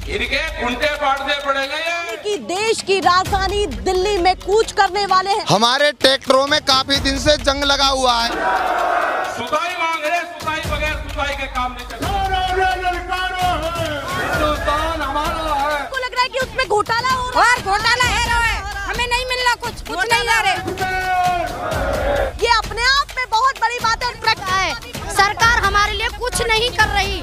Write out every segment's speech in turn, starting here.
इनके कुंटे फाड़ने पड़ेंगे ये। कि देश की राजधानी दिल्ली में कूच करने वाले हैं। हमारे ट्रैक्टरों में काफी दिन से जंग लगा हुआ है। सुताई मांग रहे, सुताई बगैर सुताई के काम नहीं चलेगा। हिंदुस्तान हमारा है। आपको लग रहा है कि उसमें घोटाला हो रहा है? और घोटाला है हमें नहीं मिलना कुछ नहीं ला रहे। ये अपने आप में बहुत बड़ी बात है। सरकार हमारे लिए कुछ नहीं कर रही,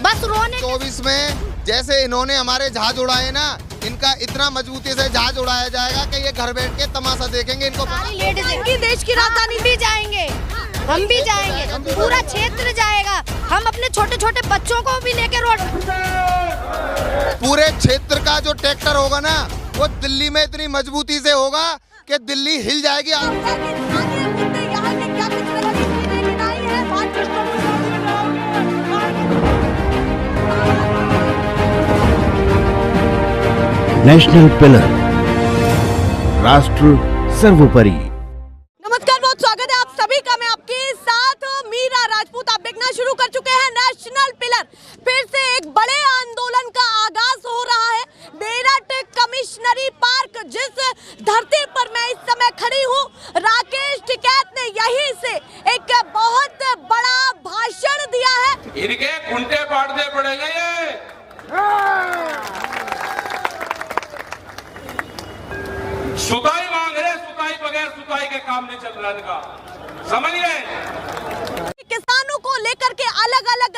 बस रोने। 24 में जैसे इन्होंने हमारे जहाज उड़ाए ना, इनका इतना मजबूती से जहाज उड़ाया जाएगा कि ये घर बैठ के तमाशा देखेंगे। इनको लेडीज देश की राजधानी भी जाएंगे, हम भी जाएंगे, पूरा क्षेत्र जाएगा। हम अपने छोटे छोटे बच्चों को भी लेके रोड। पूरे क्षेत्र का जो ट्रैक्टर होगा ना, वो दिल्ली में इतनी मजबूती से होगा कि दिल्ली हिल जाएगी। नेशनल पिलर, राष्ट्र सर्वोपरि। नमस्कार, बहुत स्वागत है आप सभी का। मैं आपके साथ मीरा राजपूत। आप देखना शुरू कर चुके हैं नेशनल पिलर। फिर से एक बड़े आंदोलन का आगाज हो रहा है। मेरठ कमिश्नरी पार्क, जिस धरती पर मैं इस समय खड़ी हूँ, राकेश टिकैत ने यहीं से एक बहुत बड़ा भाषण दिया है। इनके कुंटे फाड़ने पड़ेंगे ये। सुताई मांग रहे, सुताई बगैर सुताई के काम नहीं चल रहा इनका, समझ गए? किसानों को लेकर के अलग अलग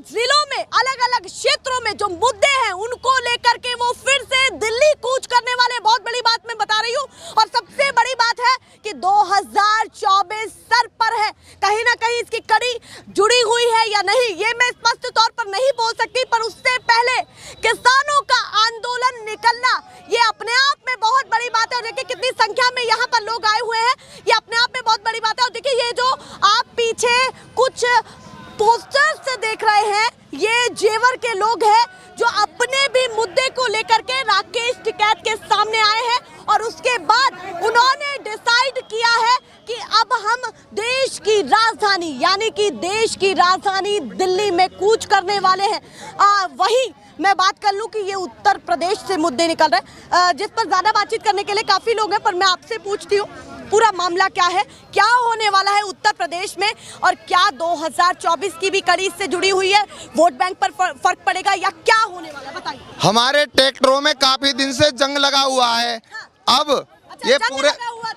जिलों में, अलग अलग क्षेत्रों में जो मुद्दे हैं, उनको लेकर के वो फिर से दिल्ली कूच करने वाले। बहुत बड़ी बात मैं बता रही हूँ, और सबसे बड़ी बात है कि 2024 सर पर है। कहीं ना कहीं इसकी कड़ी जुड़ी हुई है या नहीं, ये मैं स्पष्ट तौर पर नहीं बोल सकती, पर उससे पहले किसानों का आंदोलन निकलना, ये अपने आप में बहुत बड़ी बात है। और देखिए कितनी संख्या में यहाँ पर लोग आए हुए हैं, ये अपने आप में बहुत बड़ी बात है। और देखिए ये जो आप पीछे कुछ पोस्टर्स से देख रहे हैं, ये जेवर के लोग हैं जो अपने भी मुद्दे को लेकर के राकेश टिकैत के सामने आए हैं। और उसके बाद उन्होंने डिसाइड किया है कि अब हम देश की राजधानी, यानी कि देश की राजधानी दिल्ली में कूच करने वाले हैं। वही मैं बात कर लूं कि ये उत्तर प्रदेश से मुद्दे निकल रहे हैं, जिस पर ज्यादा बातचीत करने के लिए काफी लोग हैं, पर मैं आपसे पूछती हूँ पूरा मामला क्या है, क्या होने वाला है उत्तर प्रदेश में, और क्या 2024 की भी कड़ी इससे जुड़ी हुई है, वोट बैंक पर फर्क पड़ेगा या क्या होने वाला है, बताइए। हमारे ट्रैक्टरों में काफी दिन से जंग लगा हुआ है। अब ये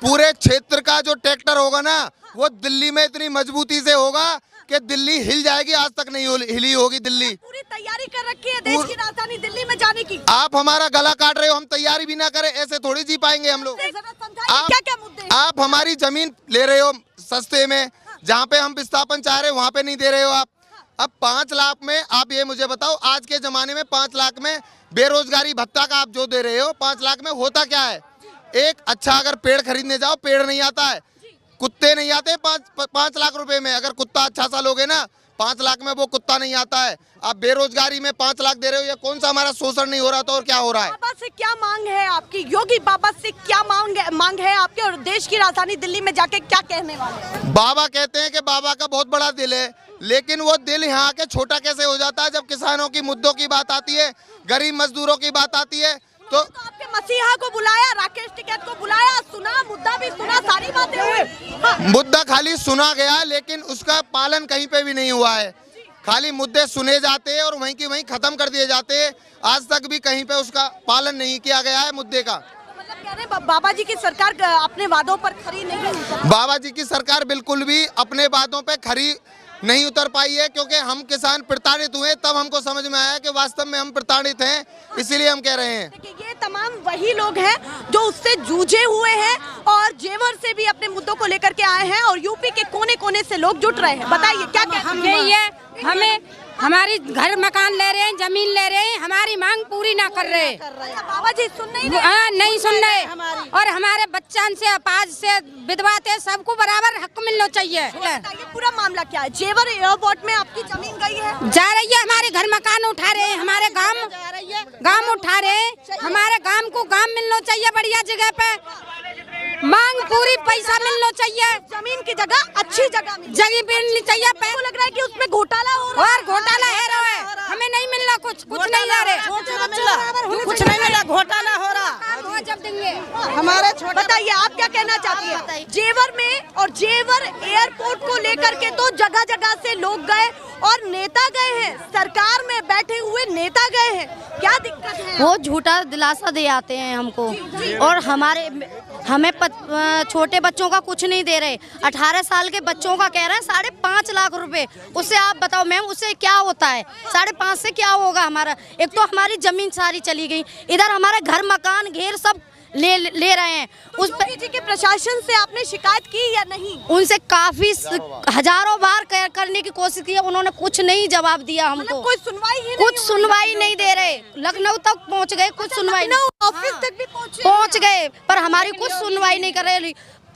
पूरे क्षेत्र का जो ट्रैक्टर होगा ना, वो दिल्ली में इतनी मजबूती से होगा कि दिल्ली हिल जाएगी। आज तक नहीं हिली होगी दिल्ली। पूरी तैयारी कर रखी है देश की राजधानी दिल्ली में जाने की। आप हमारा गला काट रहे हो, हम तैयारी भी ना करें, ऐसे थोड़ी जी पाएंगे हम लोग। क्या मुद्दे? आप हमारी जमीन ले रहे हो सस्ते में, जहाँ पे हम विस्थापन चाह रहे हो वहाँ पे नहीं दे रहे हो आप। अब 5 लाख में आप ये मुझे बताओ, आज के जमाने में 5 लाख में बेरोजगारी भत्ता का आप जो दे रहे हो, 5 लाख में होता क्या है? एक अच्छा अगर पेड़ खरीदने जाओ, पेड़ नहीं आता है, कुत्ते नहीं आते 5 लाख रुपए में। अगर कुत्ता अच्छा सा लोगे ना, 5 लाख में वो कुत्ता नहीं आता है। आप बेरोजगारी में 5 लाख दे रहे हो, ये कौन सा हमारा शोषण नहीं हो रहा था? और क्या हो रहा है? बाबा से क्या मांग है आपकी? योगी बाबा से क्या मांग है आपके, और देश की राजधानी दिल्ली में जाके क्या कहने वाले हैं? बाबा कहते हैं कि बाबा का बहुत बड़ा दिल है, लेकिन वो दिल यहाँ आके छोटा कैसे हो जाता है? जब किसानों की मुद्दों की बात आती है, गरीब मजदूरों की बात आती है, तो आपके मसीहा को बुलाया, राकेश टिकैत को बुलाया, सुना, मुद्दा भी सुना, सारी बातें हुई। हाँ। मुद्दा खाली सुना गया, लेकिन उसका पालन कहीं पे भी नहीं हुआ है। खाली मुद्दे सुने जाते हैं और वहीं की वहीं खत्म कर दिए जाते हैं। आज तक भी कहीं पे उसका पालन नहीं किया गया है मुद्दे का। मतलब कह रहे हैं बाबा जी की सरकार अपने वादों पर खरी नहीं है। बाबा जी की सरकार बिल्कुल भी अपने वादों पे खरी नहीं उतर पाई है, क्योंकि हम किसान प्रताड़ित हुए, तब हमको समझ में आया कि वास्तव में हम प्रताड़ित हैं, इसीलिए हम कह रहे हैं। देखिए ये तमाम वही लोग हैं जो उससे जूझे हुए हैं, और जेवर से भी अपने मुद्दों को लेकर के आए हैं, और यूपी के कोने कोने से लोग जुट रहे हैं। बताइए क्या कहते हैं? यही है, हमें हमारी घर मकान ले रहे हैं, जमीन ले रहे हैं, हमारी मांग पूरी ना कर रहे। बाबा जी सुन नहीं रहे, और हमारे बच्चन से, अपाज से, विधवा से सबको बराबर हक मिलना चाहिए। पूरा मामला क्या है? जेवर एयरपोर्ट में आपकी जमीन गई है, जा रही है, हमारे घर मकान उठा रहे हैं, हमारे गांव उठा रहे हैं, हमारे गांव को गांव मिलना चाहिए बढ़िया जगह पे। मांग पूरी, पैसा मिलना चाहिए, जमीन की जगह अच्छी जगह मिलनी चाहिए। लग रहा है कि उसमें घोटाला हो रहा है। और घोटाला है हमें नहीं मिलना, कुछ नहीं ला रहे, कुछ नहीं मिला, घोटाला हो रहा। जब देंगे हमारे बताइए आप क्या कहना चाहती हैं? जेवर में और जेवर एयरपोर्ट को लेकर के तो जगह जगह से लोग गए और नेता गए हैं, सरकार में बैठे हुए नेता गए हैं, क्या दिक्कत है? वो झूठा दिलासा दे आते हैं हमको और हमें छोटे बच्चों का कुछ नहीं दे रहे। 18 साल के बच्चों का कह रहे हैं 5.5 लाख रुपए। उससे आप बताओ मैम, उससे क्या होता है? 5.5 से क्या होगा हमारा? एक तो हमारी जमीन सारी चली गई, इधर हमारे घर मकान घेर सब ले रहे हैं। उस योगी जी के प्रशासन से आपने शिकायत की या नहीं? उनसे काफी हजारों बार करने की कोशिश की, उन्होंने कुछ नहीं जवाब दिया हमको। कोई सुनवाई ही कुछ सुनवाई नहीं दे रहे। लखनऊ तक पहुंच गए, कुछ सुनवाई नहीं। ऑफिस तक भी पहुंच गए पर हमारी कुछ सुनवाई नहीं कर रहे।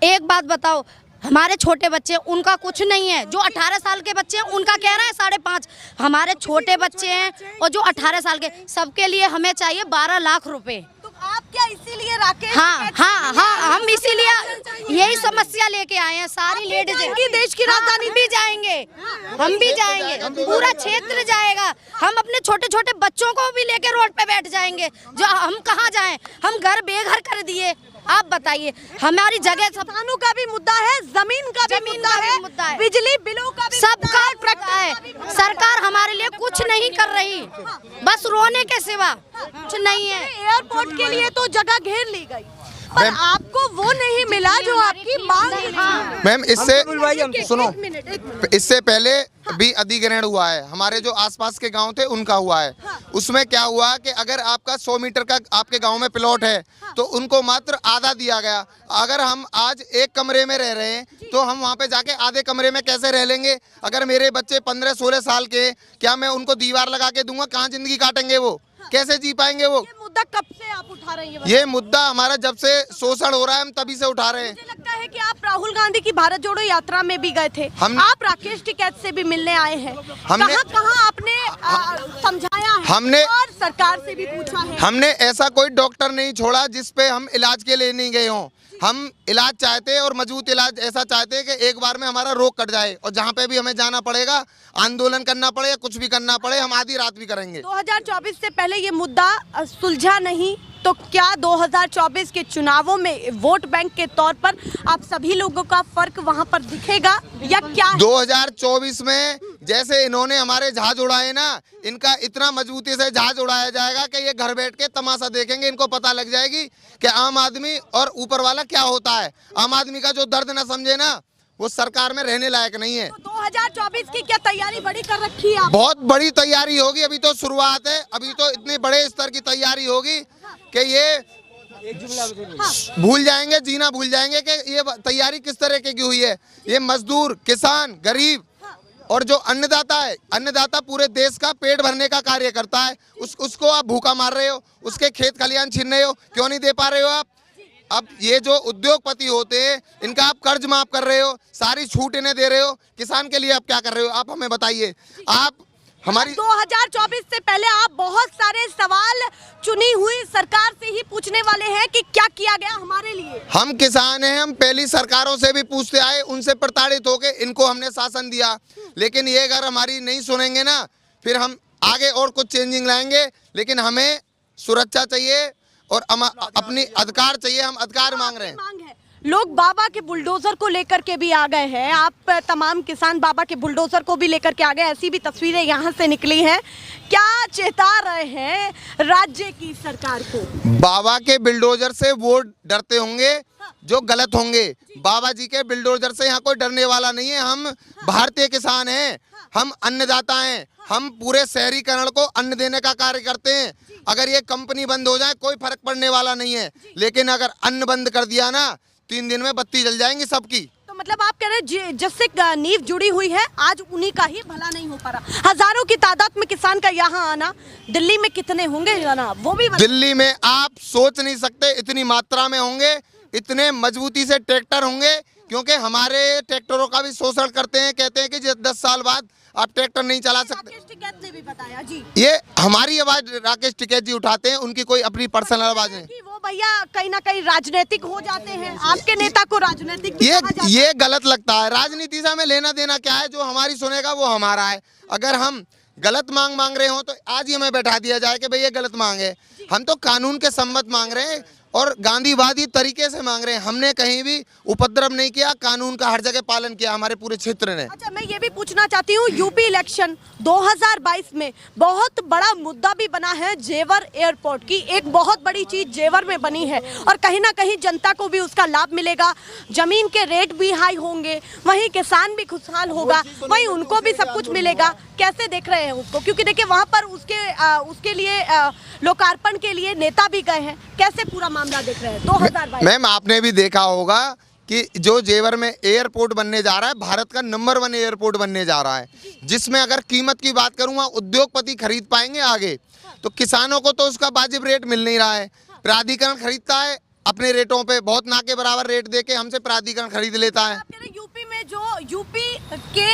एक बात बताओ, हमारे छोटे बच्चे उनका कुछ नहीं है। जो 18 साल के बच्चे हैं उनका कह रहा है 5.5। हमारे छोटे बच्चे हैं और जो 18 साल के, सबके लिए हमें चाहिए 12 लाख रुपए। आप क्या इसीलिए राकेश? हाँ, हम इसीलिए यही समस्या लेके आए हैं। सारी लेडीज की देश की राजधानी भी जाएंगे, हम भी जाएंगे, पूरा क्षेत्र जाएगा। हम अपने छोटे छोटे बच्चों को भी लेके रोड पे बैठ जाएंगे। जो हम कहाँ जाएं? हम घर बेघर कर दिए। आप बताइए, हमारी जगह किसानों का भी मुद्दा है, जमीन का भी मुद्दा है, बिजली बिलों का भी सबका मुद्दा है। सरकार हमारे लिए कुछ नहीं कर रही, बस रोने के सिवा कुछ नहीं है। एयरपोर्ट के लिए तो जगह घेर ली गई, पर आपको वो नहीं मिला जो आपकी मांग थी। मैम इससे सुनो, इससे पहले भी अधिग्रहण हुआ है, हमारे जो आसपास के गांव थे उनका हुआ है। उसमें क्या हुआ कि अगर आपका 100 मीटर का आपके गांव में प्लॉट है तो उनको मात्र आधा दिया गया। अगर हम आज एक कमरे में रह रहे हैं तो हम वहां पे जाके आधे कमरे में कैसे रह लेंगे? अगर मेरे बच्चे 15-16 साल के, क्या मैं उनको दीवार लगा के दूंगा? कहाँ जिंदगी काटेंगे वो? कैसे जी पाएंगे वो? ये मुद्दा कब से आप उठा रही हैं? ये मुद्दा हमारा जब से शोषण हो रहा है हम तभी से उठा रहे हैं। मुझे लगता है कि आप राहुल गांधी की भारत जोड़ो यात्रा में भी गए थे, आप राकेश टिकैत से भी मिलने आए हैं। कहाँ आपने समझाया है? हमने और सरकार से भी पूछा है? हमने ऐसा कोई डॉक्टर नहीं छोड़ा जिस पे हम इलाज के लिए नहीं गए हों। हम इलाज चाहते हैं और मजबूत इलाज ऐसा चाहते हैं कि एक बार में हमारा रोग कट जाए, और जहाँ पे भी हमें जाना पड़ेगा, आंदोलन करना पड़े, कुछ भी करना पड़े, हम आधी रात भी करेंगे। 2024 से पहले ये मुद्दा सुलझा नहीं तो क्या 2024 के चुनावों में वोट बैंक के तौर पर आप सभी लोगों का फर्क वहां पर दिखेगा या क्या? 2024 में जैसे इन्होंने हमारे जहाज उड़ाए ना, इनका इतना मजबूती से जहाज उड़ाया जाएगा कि ये घर बैठ के तमाशा देखेंगे। इनको पता लग जाएगी कि आम आदमी और ऊपर वाला क्या होता है। आम आदमी का जो दर्द ना समझे ना, वो सरकार में रहने लायक नहीं है। तो 2024 की क्या तैयारी बड़ी कर रखी है? बहुत बड़ी तैयारी होगी, अभी तो शुरुआत है। अभी तो इतने बड़े स्तर की तैयारी होगी कि ये भूल जाएंगे, जीना भूल जाएंगे कि ये तैयारी किस तरह की हुई है। ये मजदूर, किसान, गरीब और जो अन्नदाता है, अन्नदाता पूरे देश का पेट भरने का कार्य करता है, उसको आप भूखा मार रहे हो, उसके खेत खलियान छीन रहे हो। क्यों नहीं दे पा रहे हो आप? अब ये जो उद्योगपति होते हैं, इनका आप कर्ज माफ कर रहे हो, सारी छूट इन्हें दे रहे हो। किसान के लिए आप क्या कर रहे हो? आप हमें बताइए। आप हमारी 2024 से पहले आप बहुत सारे सवाल चुनी हुई सरकार से ही पूछने वाले हैं कि क्या किया गया हमारे लिए। हम किसान हैं, हम पहली सरकारों से भी पूछते आए, उनसे प्रताड़ित होके इनको हमने शासन दिया। लेकिन ये अगर हमारी नहीं सुनेंगे ना, फिर हम आगे और कुछ चेंजिंग लाएंगे। लेकिन हमें सुरक्षा चाहिए और अपनी अधिकार चाहिए। हम अधिकार मांग रहे हैं। लोग बाबा के बुलडोजर को लेकर के भी आ गए हैं। आप तमाम किसान बाबा के बुलडोजर को भी लेकर के आ गए, ऐसी भी तस्वीरें यहाँ से निकली हैं। क्या चेता रहे हैं राज्य की सरकार को? बाबा के बुलडोजर से वो डरते होंगे जो गलत होंगे। बाबा जी के बुलडोजर से यहाँ कोई डरने वाला नहीं है। हम भारतीय किसान हैं, हम अन्नदाता हैं, हम पूरे शहरीकरण को अन्न देने का कार्य करते हैं। अगर ये कंपनी बंद हो जाए कोई फर्क पड़ने वाला नहीं है, लेकिन अगर अन्न बंद कर दिया ना, 3 दिन में बत्ती जल जाएंगी सबकी। तो मतलब आप कह रहे हैं जिससे नींव जुड़ी हुई है, आज उन्हीं का ही भला नहीं हो पा रहा। हजारों की तादाद में किसान का यहाँ आना, दिल्ली में कितने होंगे ना, वो भी दिल्ली में आप सोच नहीं सकते इतनी मात्रा में होंगे, इतने मजबूती से ट्रैक्टर होंगे। क्योंकि हमारे ट्रैक्टरों का भी शोषण करते हैं, कहते हैं कि 10 साल बाद आप ट्रैक्टर नहीं चला सकते। राकेश टिकैत ने भी बताया जी, ये हमारी आवाज राकेश टिकैत जी उठाते हैं, उनकी कोई अपनी पर्सनल आवाज नहीं। वो भैया कहीं ना कहीं राजनीतिक हो जाते हैं, आपके नेता को राजनीतिक ये गलत लगता है। राजनीति से हमें लेना देना क्या है? जो हमारी सुनेगा वो हमारा है। अगर हम गलत मांग मांग रहे हो तो आज ही हमें बैठा दिया जाए कि भाई ये गलत मांग है। हम तो कानून के सम्मत मांग रहे हैं और गांधीवादी तरीके से मांग रहे हैं। हमने कहीं भी उपद्रव नहीं किया, कानून का हर जगह पालन किया हमारे पूरे क्षेत्र ने। अच्छा, मैं ये भी पूछना चाहती हूँ, यूपी इलेक्शन 2022 में बहुत बड़ा मुद्दा भी बना है जेवर एयरपोर्ट की। एक बहुत बड़ी चीज जेवर में बनी है और कहीं ना कहीं जनता को भी उसका लाभ मिलेगा, जमीन के रेट भी हाई होंगे, वहीं किसान भी खुशहाल होगा, वहीं उनको भी सब कुछ मिलेगा। कैसे देख रहे हैं उसको? क्योंकि देखिए वहाँ पर उसके लिए लोकार्पण के लिए नेता भी गए हैं। कैसे पूरा मामला देख रहे हैं 2022? मैम, आपने भी देखा होगा कि जो जेवर में एयरपोर्ट बनने जा रहा है, भारत का नंबर 1 एयरपोर्ट बनने जा रहा है, जिसमें अगर कीमत की बात करूँ उद्योगपति खरीद पाएंगे आगे, तो किसानों को तो उसका वाजिब रेट मिल नहीं रहा है। प्राधिकरण खरीदता है अपने रेटों पे, बहुत ना के बराबर रेट देके हमसे प्राधिकरण खरीद लेता है। यूपी में यूपी के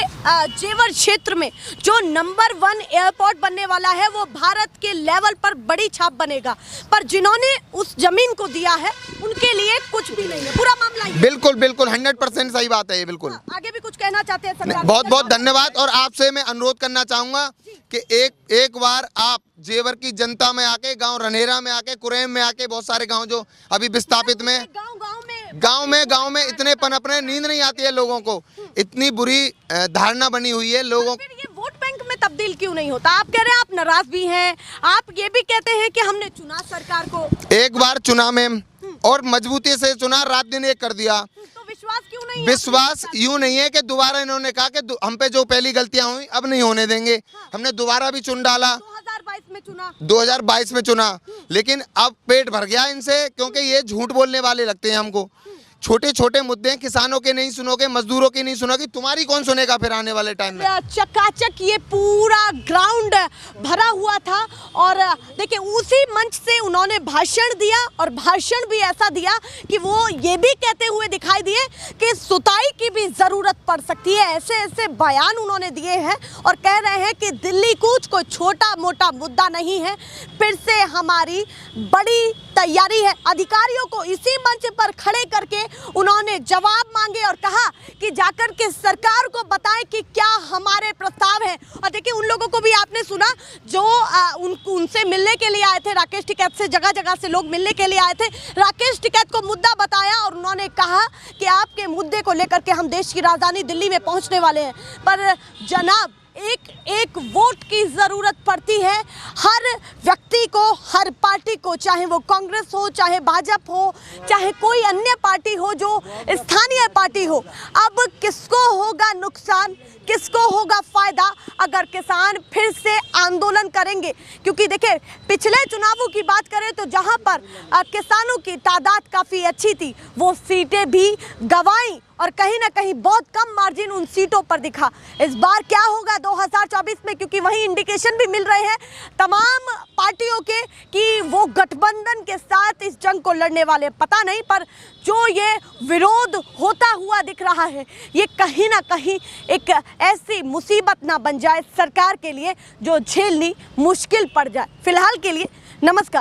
जेवर क्षेत्र में जो नंबर 1 एयरपोर्ट बनने वाला है वो भारत के लेवल पर बड़ी छाप बनेगा, पर जिन्होंने उस जमीन को दिया है उनके लिए कुछ भी नहीं है। पूरा मामला ही। बिल्कुल बिल्कुल 100% सही बात है ये। बिल्कुल। आगे भी कुछ कहना चाहते हैं सरकार? बहुत बहुत धन्यवाद। और आपसे मैं अनुरोध करना चाहूंगा कि एक बार आप जेवर की जनता में आके, गांव रनेरा में आके, कुरेम में आके, बहुत सारे गांव जो अभी विस्थापित में गांव में इतने पनपने, नींद नहीं आती है लोगों को, इतनी बुरी धारणा बनी हुई है लोगों। फिर ये वोट बैंक में तब्दील क्यों नहीं होता? आप कह रहे हैं आप नाराज भी हैं, आप ये भी कहते हैं कि हमने चुना सरकार को, एक बार चुना मैम और मजबूती से चुना, रात दिन एक कर दिया, तो विश्वास क्यों नहीं? विश्वास यूं नहीं है कि दोबारा इन्होंने कहा कि हम पे जो पहली गलतियां हुई अब नहीं होने देंगे। हमने दोबारा भी चुन डाला, 2022 में चुना, लेकिन अब पेट भर गया इनसे, क्योंकि ये झूठ बोलने वाले लगते हैं हमको। छोटे छोटे मुद्दे किसानों के नहीं सुनोगे, मजदूरों की नहीं सुनोगे, तुम्हारी कौन सुनेगा फिर आने वाले टाइम में? चकाचक ये पूरा ग्राउंड भरा हुआ था और देखिए उसी मंच से उन्होंने भाषण दिया और भाषण भी ऐसा दिया कि वो ये भी कहते हुए दिखाई दिए कि सुताई की भी जरूरत पड़ सकती है। ऐसे ऐसे बयान उन्होंने दिए हैं और कह रहे हैं कि दिल्ली कूच कोई छोटा मोटा मुद्दा नहीं है, फिर से हमारी बड़ी तैयारी है। अधिकारियों को इसी मंच पर खड़े करके उन्होंने जवाब मांगे और कहा कि जाकर के सरकार को बताएं कि क्या हमारे प्रस्ताव हैं। और देखिए उन लोगों को भी आपने सुना जो उनसे मिलने के लिए आए थे, राकेश टिकैत से जगह जगह से लोग मिलने के लिए आए थे। राकेश टिकैत को मुद्दा बताया और उन्होंने कहा कि आपके मुद्दे को लेकर के हम देश की राजधानी दिल्ली में पहुंचने वाले हैं। पर जनाब, एक वोट की जरूरत पड़ती है हर व्यक्ति को, हर पार्टी को, चाहे वो कांग्रेस हो, चाहे भाजपा हो, चाहे कोई अन्य पार्टी हो जो स्थानीय पार्टी हो। अब किसको होगा नुकसान, किसको होगा फायदा अगर किसान फिर से आंदोलन करेंगे? क्योंकि देखिए पिछले चुनावों की बात करें तो जहां पर किसानों की तादाद काफी अच्छी थी, वो सीटें भी गंवाई और कहीं ना कहीं बहुत कम मार्जिन उन सीटों पर दिखा। इस बार क्या होगा 2024 में? क्योंकि वही इंडिकेशन भी मिल रहे हैं तमाम पार्टियों के कि वो गठबंधन के साथ इस जंग को लड़ने वाले। पता नहीं, पर जो ये विरोध होता हुआ दिख रहा है ये कहीं ना कहीं एक ऐसी मुसीबत ना बन जाए सरकार के लिए जो झेलनी मुश्किल पड़ जाए। फिलहाल के लिए नमस्कार।